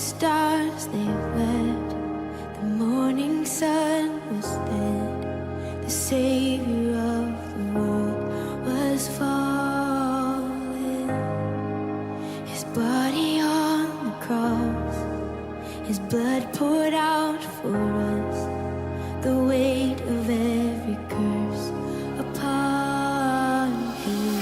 stars they wept, the morning sun was dead, the Savior of the world was fallen. His body on the cross, his blood poured out for us, the weight of every curse upon him.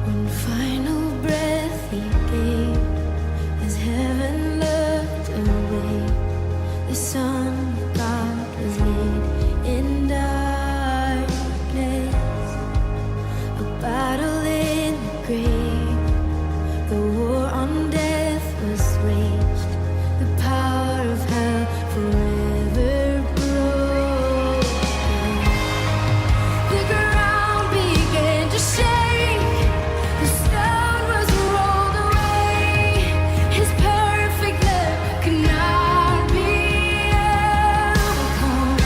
One final breath he gave as heaven looked away. The Son of God was laid in darkness, a battle in the grave. The war on death was waged, the power of hell forever broken. The ground began to shake, the stone was rolled away. His perfect love could not be overcome.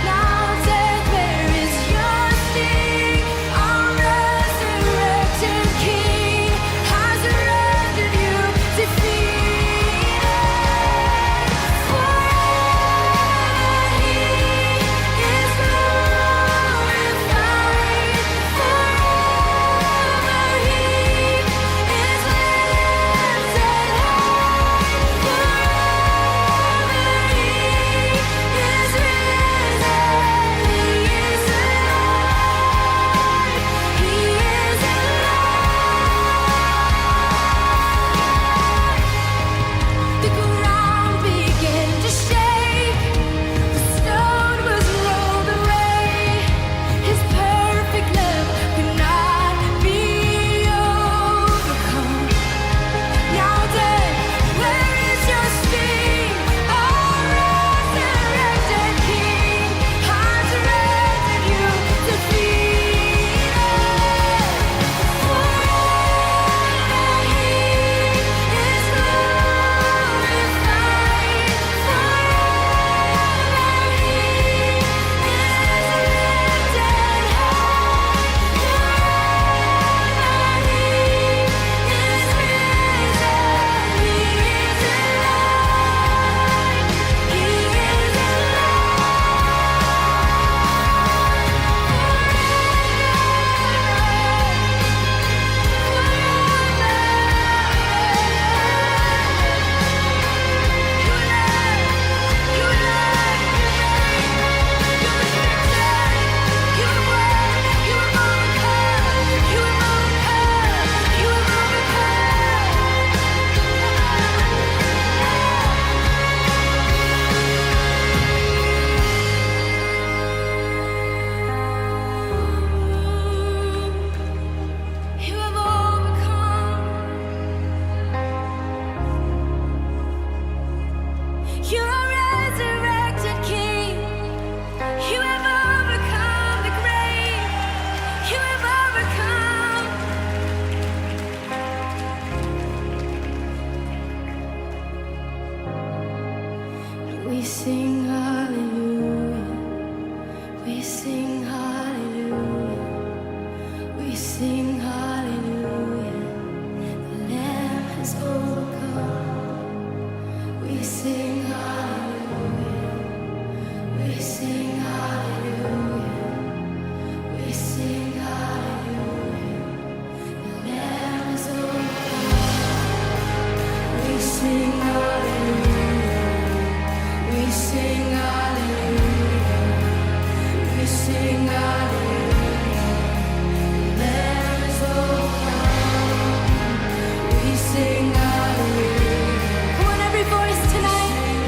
Now death, where is your sting? Our resurrected King has rendered you defeated. Forever he is glorified. Forever he is lifted high. Forever he is risen. He is alive. He is alive. The ground began to shake, the stone was rolled away. His perfect love could not be overcome. Now death, where is your sting? Our resurrected King has rendered you defeated. Forever he is glorified. Forever he is lifted You have overcome. You are resurrected King. You have overcome the grave. You have overcome. We sing hallelujah. We sing hallelujah. We sing hallelujah. The Lamb has overcome. We sing hallelujah. We sing hallelujah. We sing hallelujah. The Lamb has overcome. We sing hallelujah. We sing hallelujah. We sing hallelujah. The Lamb has overcome. We sing hallelujah. Come on, every voice tonight.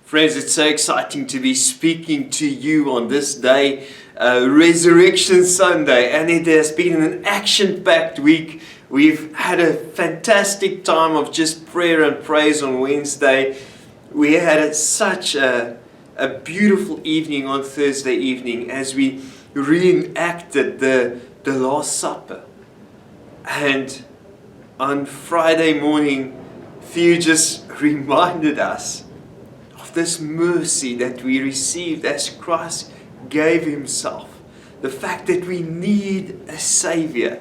Friends, it's so exciting to be speaking to you on this day, Resurrection Sunday, and it has been an action-packed week. We've had a fantastic time of just prayer and praise on Wednesday. We had such a beautiful evening on Thursday evening as we reenacted the Last Supper. And on Friday morning, Theo just reminded us of this mercy that we received as Christ gave Himself. The fact that we need a Savior.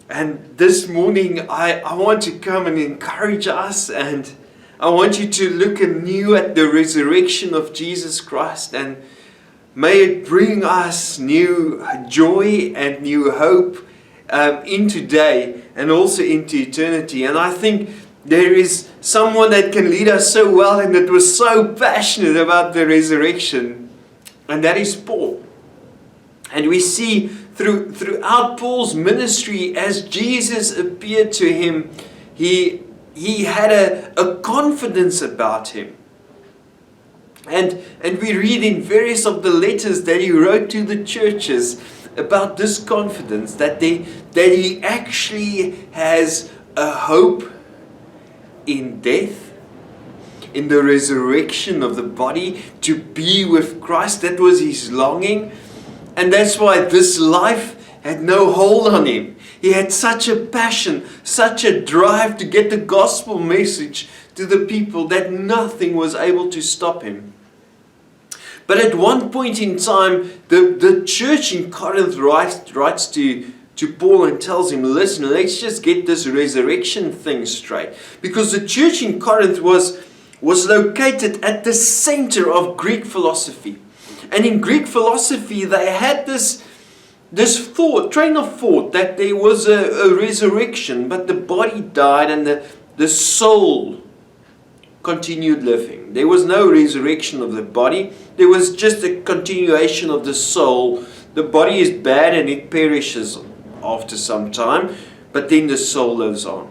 And this morning I want to come and encourage us, and I want you to look anew at the resurrection of Jesus Christ, and may it bring us new joy and new hope in today and also into eternity. And I think there is someone that can lead us so well and that was so passionate about the resurrection, and that is Paul. And we see throughout Paul's ministry, as Jesus appeared to him, he had a confidence about him. And we read in various of the letters that he wrote to the churches about this confidence, that he actually has a hope in death, in the resurrection of the body, to be with Christ. That was his longing. And that's why this life had no hold on him. He had such a passion, such a drive to get the gospel message to the people that nothing was able to stop him. But at one point in time, the church in Corinth writes to Paul and tells him, listen, let's just get this resurrection thing straight. Because the church in Corinth was located at the center of Greek philosophy. And in Greek philosophy, they had this train of thought that there was a resurrection, but the body died and the soul continued living. There was no resurrection of the body. There was just a continuation of the soul. The body is bad and it perishes after some time, but then the soul lives on.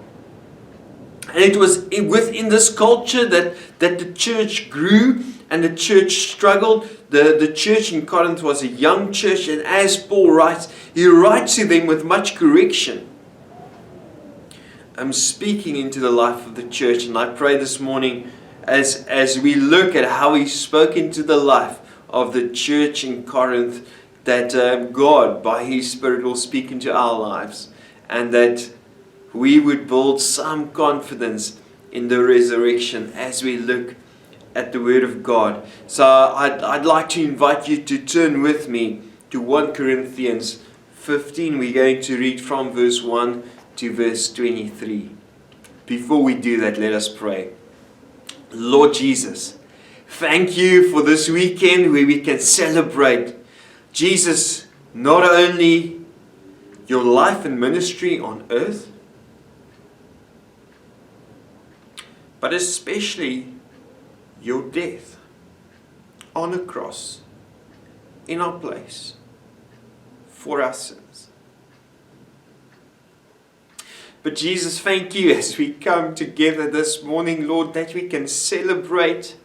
And it was within this culture that the church grew and the church struggled. The church in Corinth was a young church, and as Paul writes, he writes to them with much correction. I'm speaking into the life of the church, and I pray this morning as we look at how he spoke into the life of the church in Corinth, that God by His Spirit will speak into our lives, and that we would build some confidence in the resurrection as we look at the Word of God. So I'd like to invite you to turn with me to 1 Corinthians 15. We're going to read from verse 1 to verse 23. Before we do that, let us pray. Lord Jesus, thank you for this weekend where we can celebrate, Jesus, not only your life and ministry on earth, but especially your death on a cross in our place for our sins. But Jesus, thank you as we come together this morning, Lord, that we can celebrate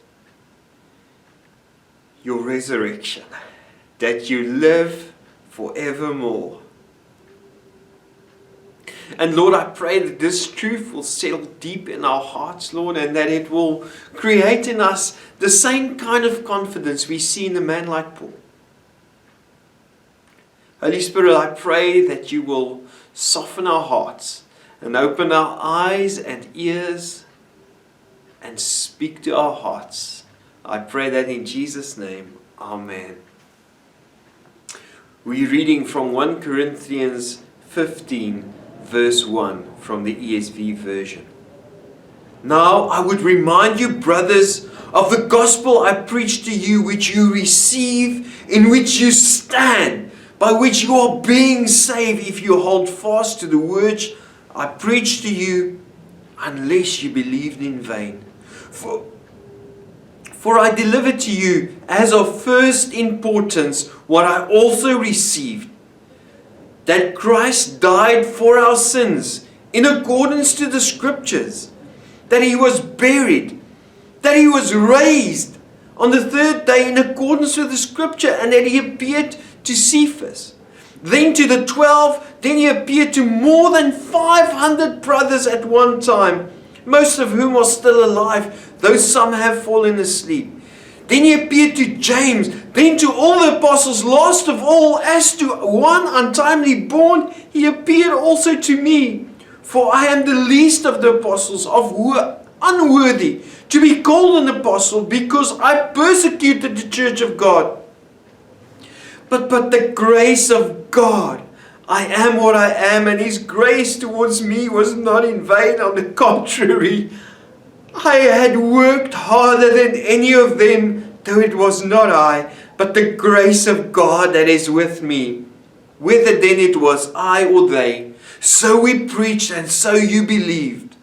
your resurrection, that you live forevermore. And Lord, I pray that this truth will settle deep in our hearts, Lord, and that it will create in us the same kind of confidence we see in a man like Paul. Holy Spirit, I pray that you will soften our hearts and open our eyes and ears and speak to our hearts. I pray that in Jesus' name. Amen. We're reading from 1 Corinthians 15, verse 1 from the ESV version. Now I would remind you, brothers, of the gospel I preached to you, which you receive, in which you stand, by which you are being saved, if you hold fast to the words I preached to you, unless you believed in vain. For I delivered to you as of first importance what I also received, that Christ died for our sins in accordance to the Scriptures, that He was buried, that he was raised on the third day in accordance with the scripture, and that he appeared to Cephas, then to the 12, then he appeared to more than 500 brothers at one time, most of whom are still alive, though some have fallen asleep. Then he appeared to James, then to all the apostles. Last of all, as to one untimely born, he appeared also to me. For I am the least of the apostles, unworthy to be called an apostle, because I persecuted the church of God. But the grace of God, I am what I am, and his grace towards me was not in vain. On the contrary, I had worked harder than any of them, though it was not I, but the grace of God that is with me. Whether then it was I or they, so we preached, and so you believed.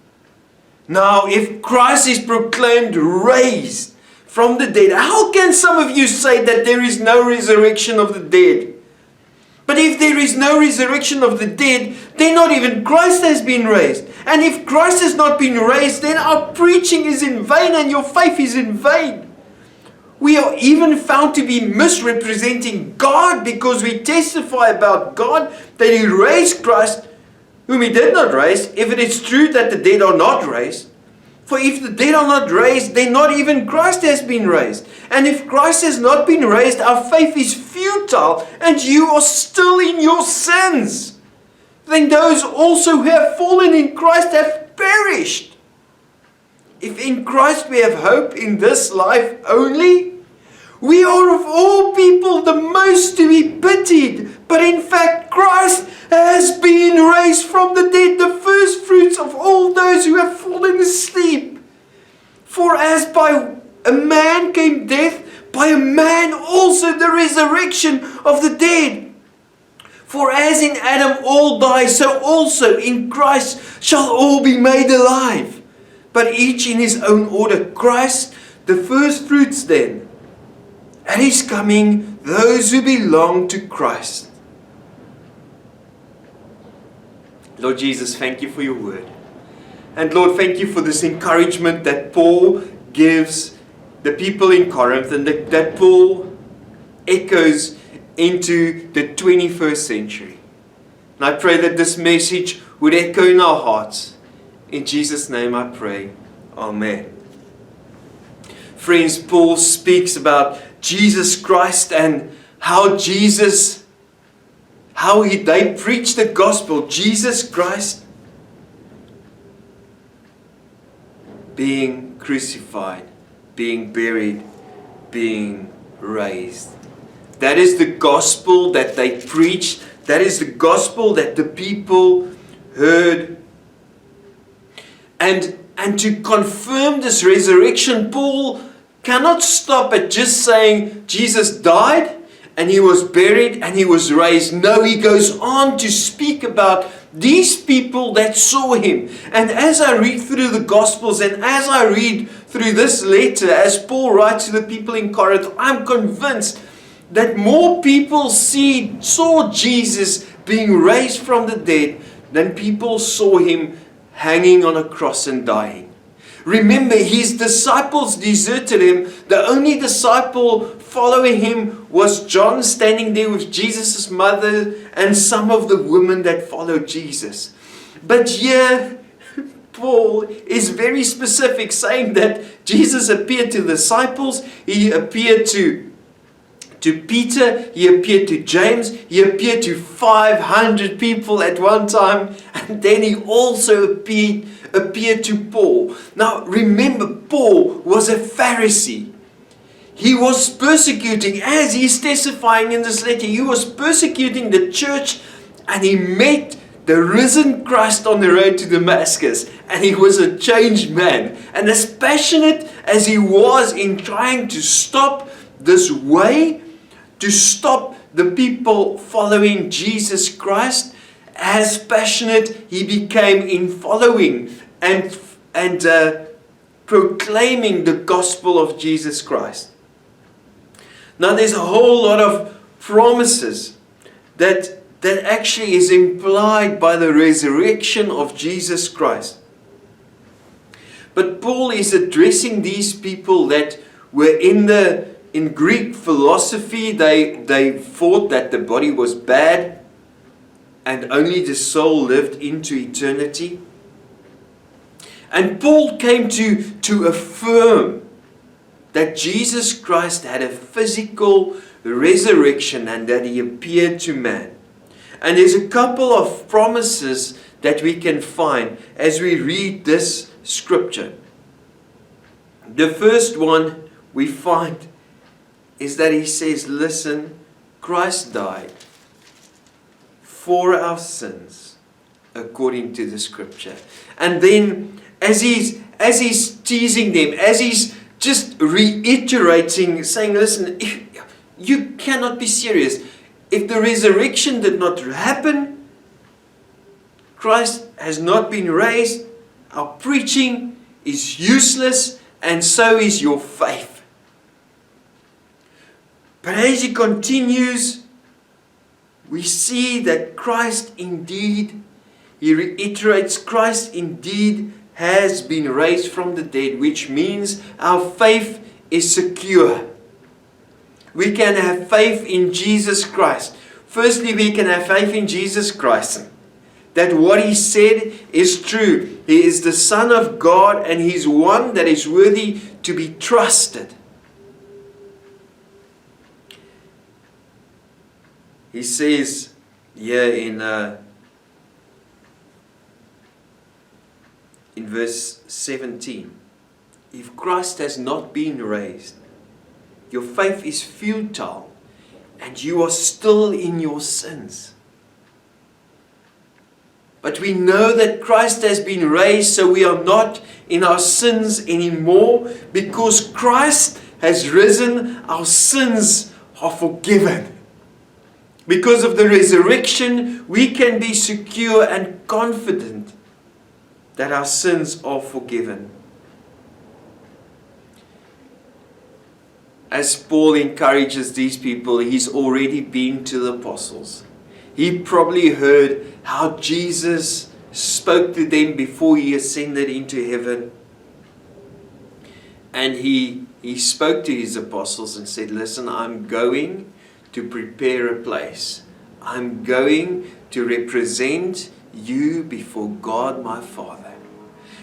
Now, if Christ is proclaimed raised from the dead, how can some of you say that there is no resurrection of the dead? But if there is no resurrection of the dead, then not even Christ has been raised. And if Christ has not been raised, then our preaching is in vain and your faith is in vain. We are even found to be misrepresenting God, because we testify about God that he raised Christ, whom he did not raise, if it is true that the dead are not raised. For if the dead are not raised, then not even Christ has been raised. And if Christ has not been raised, our faith is futile, and you are still in your sins. Then those also who have fallen in Christ have perished. If in Christ we have hope in this life only, we are of all people the most to be pitied. But in fact, Christ has been raised from the dead, the first fruits of all those who have fallen asleep. For as by a man came death, by a man also the resurrection of the dead. For as in Adam all die, so also in Christ shall all be made alive. But each in his own order. Christ, the first fruits then. At his coming, those who belong to Christ. Lord Jesus, thank you for your word. And Lord, thank you for this encouragement that Paul gives the people in Corinth, and that Paul echoes into the 21st century. And I pray that this message would echo in our hearts. In Jesus' name I pray. Amen. Friends, Paul speaks about Jesus Christ and how they preach the gospel. Jesus Christ being crucified, being buried, being raised. That is the gospel that they preached. That is the gospel that the people heard. And to confirm this resurrection, Paul cannot stop at just saying Jesus died and he was buried and he was raised. No, he goes on to speak about these people that saw him. And as I read through the Gospels and as I read through this letter, as Paul writes to the people in Corinth, I'm convinced that more people saw Jesus being raised from the dead than people saw him hanging on a cross and dying. Remember, his disciples deserted him. The only disciple following him was John, standing there with Jesus' mother and some of the women that followed Jesus. But here, Paul is very specific, saying that Jesus appeared to the disciples, he appeared to Peter, he appeared to James, he appeared to 500 people at one time, and then he also appeared to Paul. Now remember, Paul was a Pharisee. He was persecuting, as he's testifying in this letter, he was persecuting the church, and he met the risen Christ on the road to Damascus, and he was a changed man. And as passionate as he was in trying to stop this way, to stop the people following Jesus Christ, as passionate he became in following and proclaiming the gospel of Jesus Christ. Now there's a whole lot of promises that actually is implied by the resurrection of Jesus Christ. But Paul is addressing these people that were in Greek philosophy, they thought that the body was bad and only the soul lived into eternity. And Paul came to affirm that Jesus Christ had a physical resurrection and that he appeared to man. And there's a couple of promises that we can find as we read this scripture. The first one we find is that he says, listen, Christ died for our sins according to the scripture. And then as he's teasing them, as he's just reiterating, saying, listen, you cannot be serious. If the resurrection did not happen, Christ has not been raised, our preaching is useless, and so is your faith. But as he continues, we see that Christ indeed, he reiterates, Christ indeed has been raised from the dead, which means our faith is secure. We can have faith in Jesus Christ. Firstly, we can have faith in Jesus Christ, that what he said is true. He is the Son of God and he's one that is worthy to be trusted. He says here in verse 17, if Christ has not been raised, your faith is futile and you are still in your sins. But we know that Christ has been raised, so we are not in our sins anymore. Because Christ has risen, our sins are forgiven. Because of the resurrection, we can be secure and confident that our sins are forgiven. As Paul encourages these people, he's already been to the apostles. He probably heard how Jesus spoke to them before he ascended into heaven. And he spoke to his apostles and said, listen, I'm going to prepare a place. I'm going to represent you before God my Father.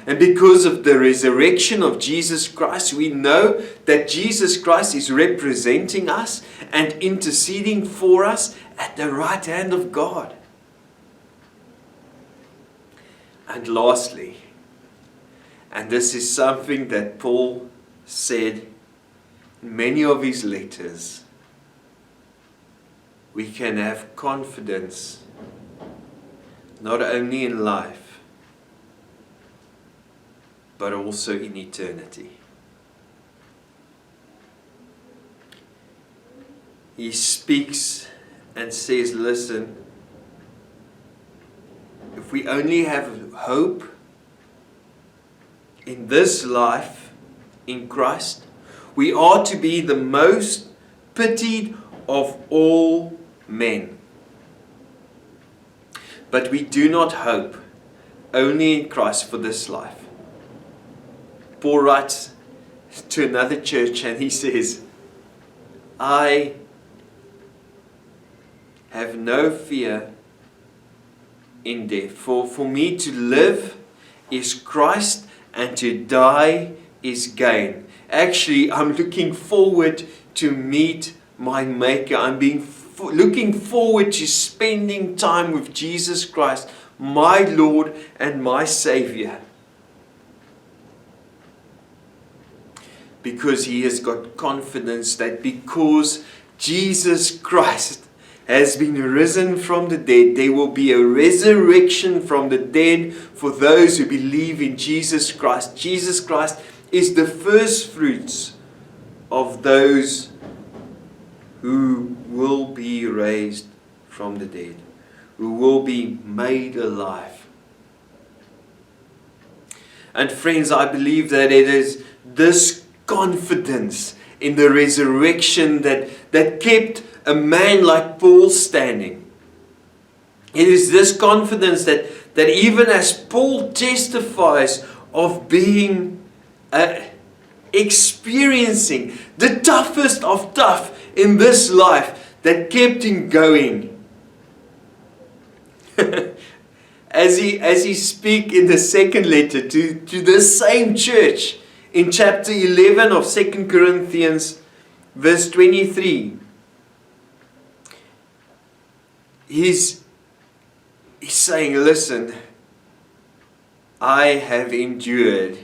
And because of the resurrection of Jesus Christ, we know that Jesus Christ is representing us and interceding for us at the right hand of God. And lastly, and this is something that Paul said in many of his letters, we can have confidence not only in life, but also in eternity. He speaks and says, listen, if we only have hope in this life in Christ, we are to be the most pitied of all men. But we do not hope only in Christ for this life. Paul writes to another church and he says, I have no fear in death. For me to live is Christ and to die is gain. Actually, I'm looking forward to meet my Maker. I'm looking forward to spending time with Jesus Christ, my Lord and my Savior. Because he has got confidence that because Jesus Christ has been risen from the dead, there will be a resurrection from the dead for those who believe in Jesus Christ. Jesus Christ is the first fruits of those who will be raised from the dead, who will be made alive. And friends, I believe that it is this confidence in the resurrection that kept a man like Paul standing. It is this confidence that even as Paul testifies of being, experiencing the toughest of tough in this life that kept him going. As he speak in the second letter to the same church in chapter 11 of 2 Corinthians verse 23, he's saying, listen, I have endured,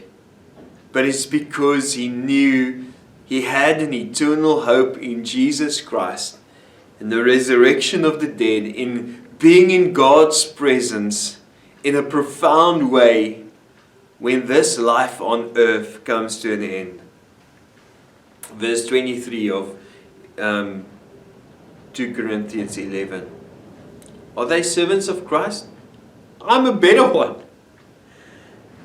but it's because he knew he had an eternal hope in Jesus Christ and the resurrection of the dead, in being in God's presence in a profound way when this life on earth comes to an end. Verse 23 of 2 Corinthians 11. Are they servants of Christ? I'm a better one.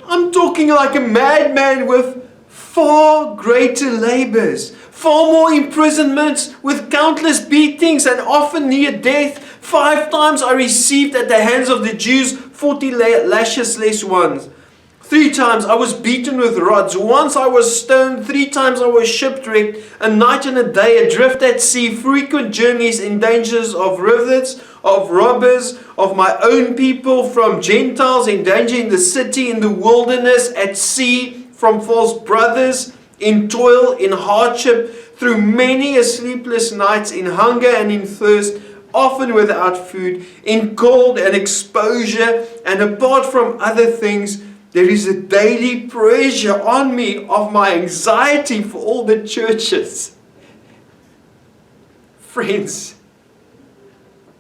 I'm talking like a madman with far greater labors, far more imprisonments, with countless beatings and often near death. 5 times I received at the hands of the Jews 40 lashes less ones. 3 times I was beaten with rods. Once I was stoned. 3 times I was shipwrecked. A night and a day adrift at sea. Frequent journeys in dangers of rivers, of robbers, of my own people, from Gentiles, in danger in the city, in the wilderness, at sea, from false brothers, in toil, in hardship, through many a sleepless nights, in hunger and in thirst, often without food, in cold and exposure, and apart from other things, there is a daily pressure on me of my anxiety for all the churches. Friends,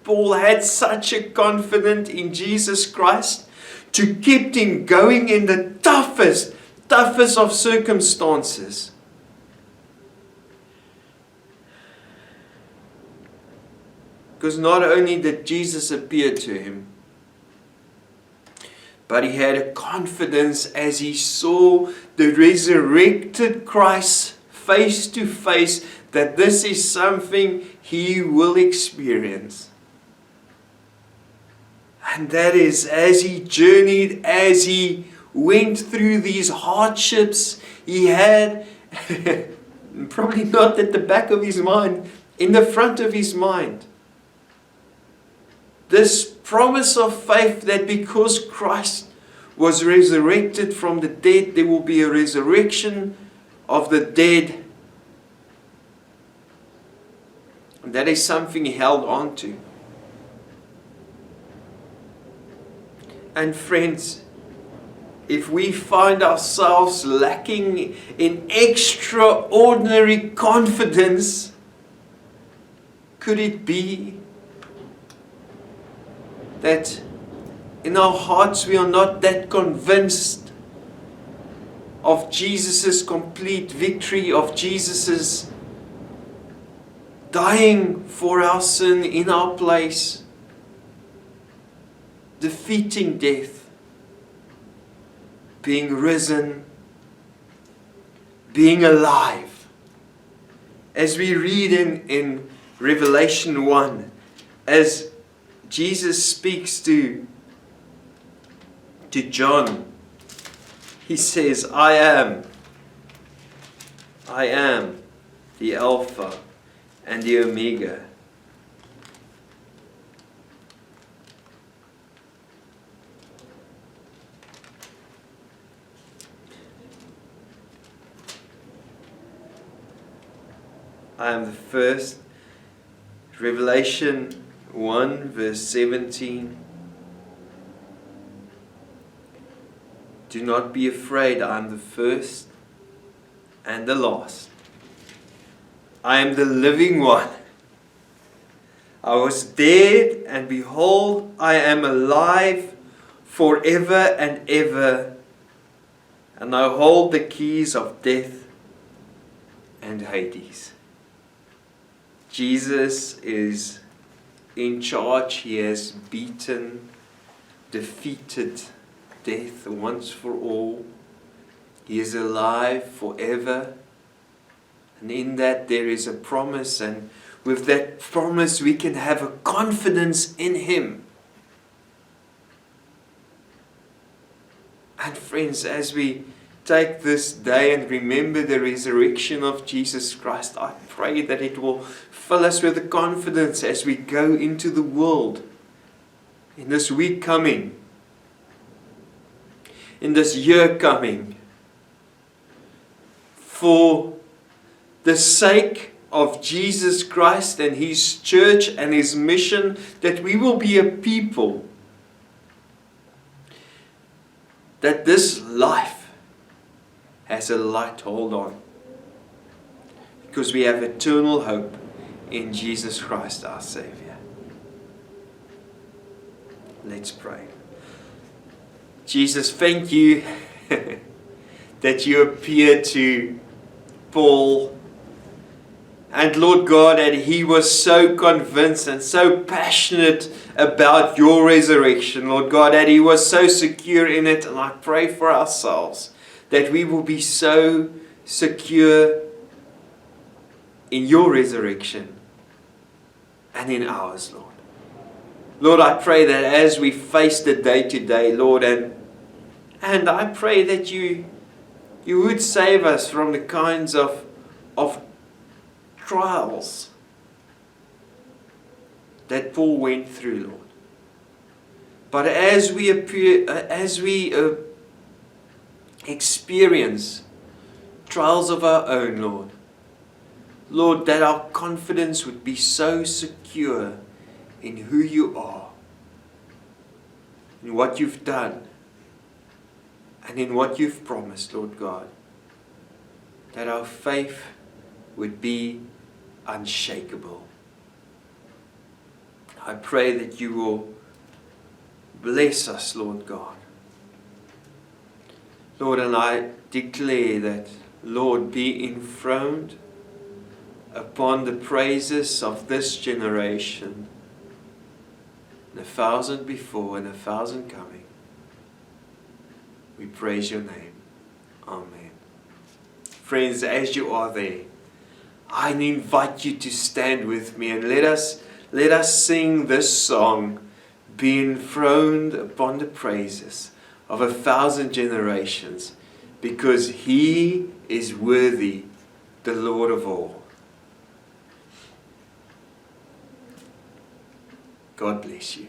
Paul had such a confidence in Jesus Christ to keep him going in the toughest of circumstances. Because not only did Jesus appear to him, but he had a confidence as he saw the resurrected Christ face to face, that this is something he will experience. And that is, as he journeyed, as he went through these hardships, he had, probably not at the back of his mind, in the front of his mind, this promise of faith that because Christ was resurrected from the dead, there will be a resurrection of the dead. And that is something he held on to. And friends, if we find ourselves lacking in extraordinary confidence, could it be that in our hearts we are not that convinced of Jesus' complete victory, of Jesus' dying for our sin in our place, defeating death, being risen, being alive. As we read in Revelation 1, as Jesus speaks to John, he says, I am the Alpha and the Omega. I am the first. Revelation 1 verse 17. Do not be afraid, I am the first and the last. I am the living one. I was dead, and behold, I am alive forever and ever, and I hold the keys of death and Hades. Jesus is in charge. He has beaten, defeated death once for all. He is alive forever. And in that there is a promise, and with that promise we can have a confidence in Him. And friends, as we take this day and remember the resurrection of Jesus Christ, I pray that it will fill us with the confidence as we go into the world in this week coming, in this year coming, for the sake of Jesus Christ and His church and His mission, that we will be a people that this life has a light hold on, because we have eternal hope in Jesus Christ our Savior. Let's pray. Jesus, thank you that you appeared to Paul, and Lord God, that he was so convinced and so passionate about your resurrection, Lord God, that he was so secure in it. And I pray for ourselves that we will be so secure in your resurrection and in ours, Lord. Lord, I pray that as we face the day to day, Lord, and I pray that you would save us from the kinds of trials that Paul went through, Lord. But as we experience trials of our own, Lord, that our confidence would be so secure in who you are, in what you've done, and in what you've promised, Lord God, that our faith would be unshakable. I pray that you will bless us, Lord God. Lord, and I declare that, Lord, be enthroned upon the praises of this generation, 1,000 before and 1,000 coming. We praise your name. Amen. Friends, as you are there, I invite you to stand with me and let us sing this song, be enthroned upon the praises of 1,000 generations, because He is worthy, the Lord of all. God bless you.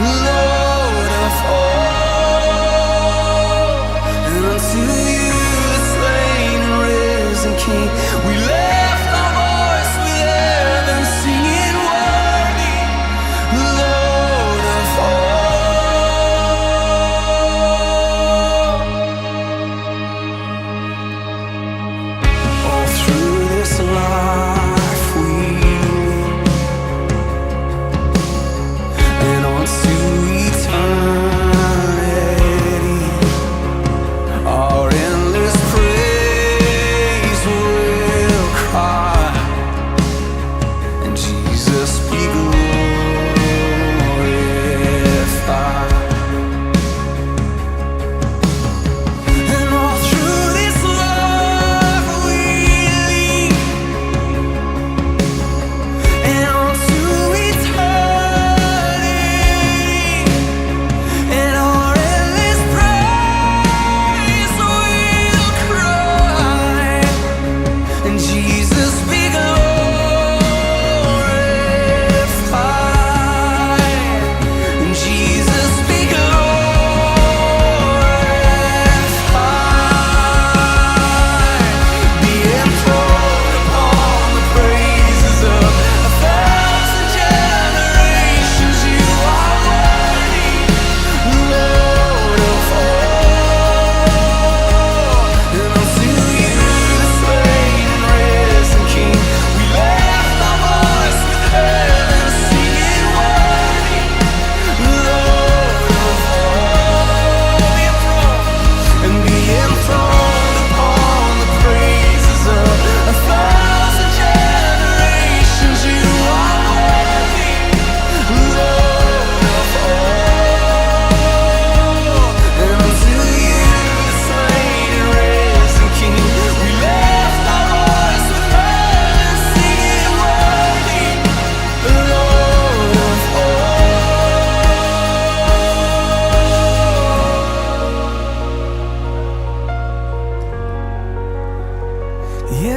Lord of all.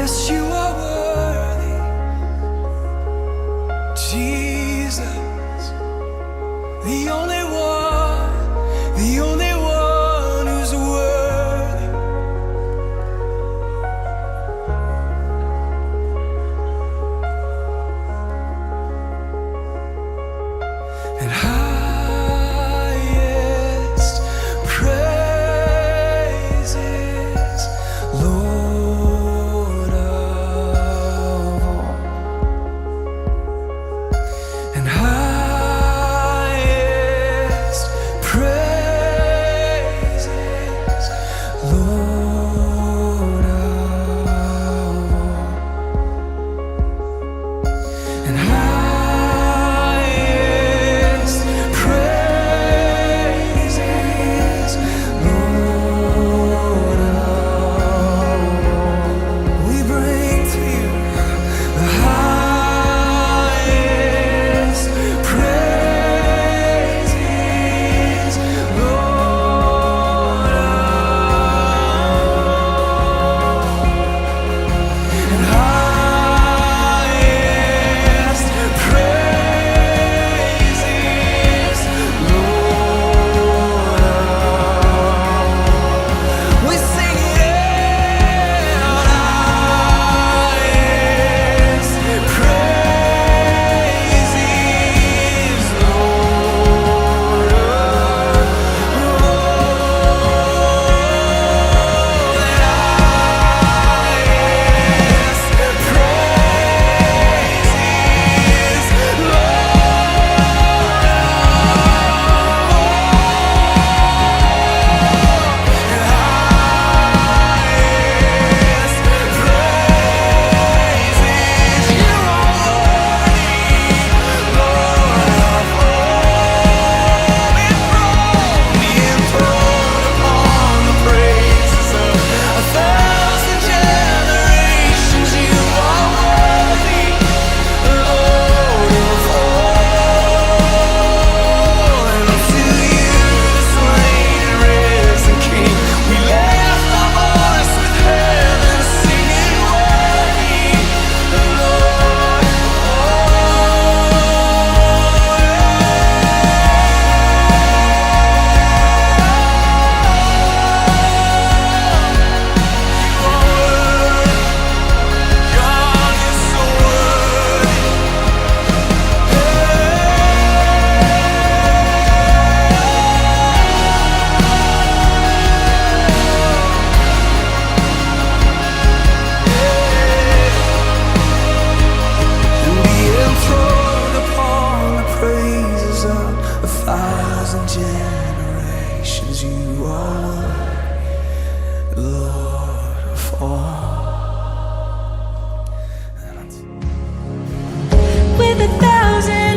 Yes, you are worthy, Jesus, the only one who's worthy. And highest praises, Lord of all. And highest praises, Lord of all. And highest praises, Lord of all. We bring to you the highest praises, Lord of all. And highest praises, Lord of all. We sing it out. Highest praises, Lord of generations, you are worthy, Lord of all. With 1,000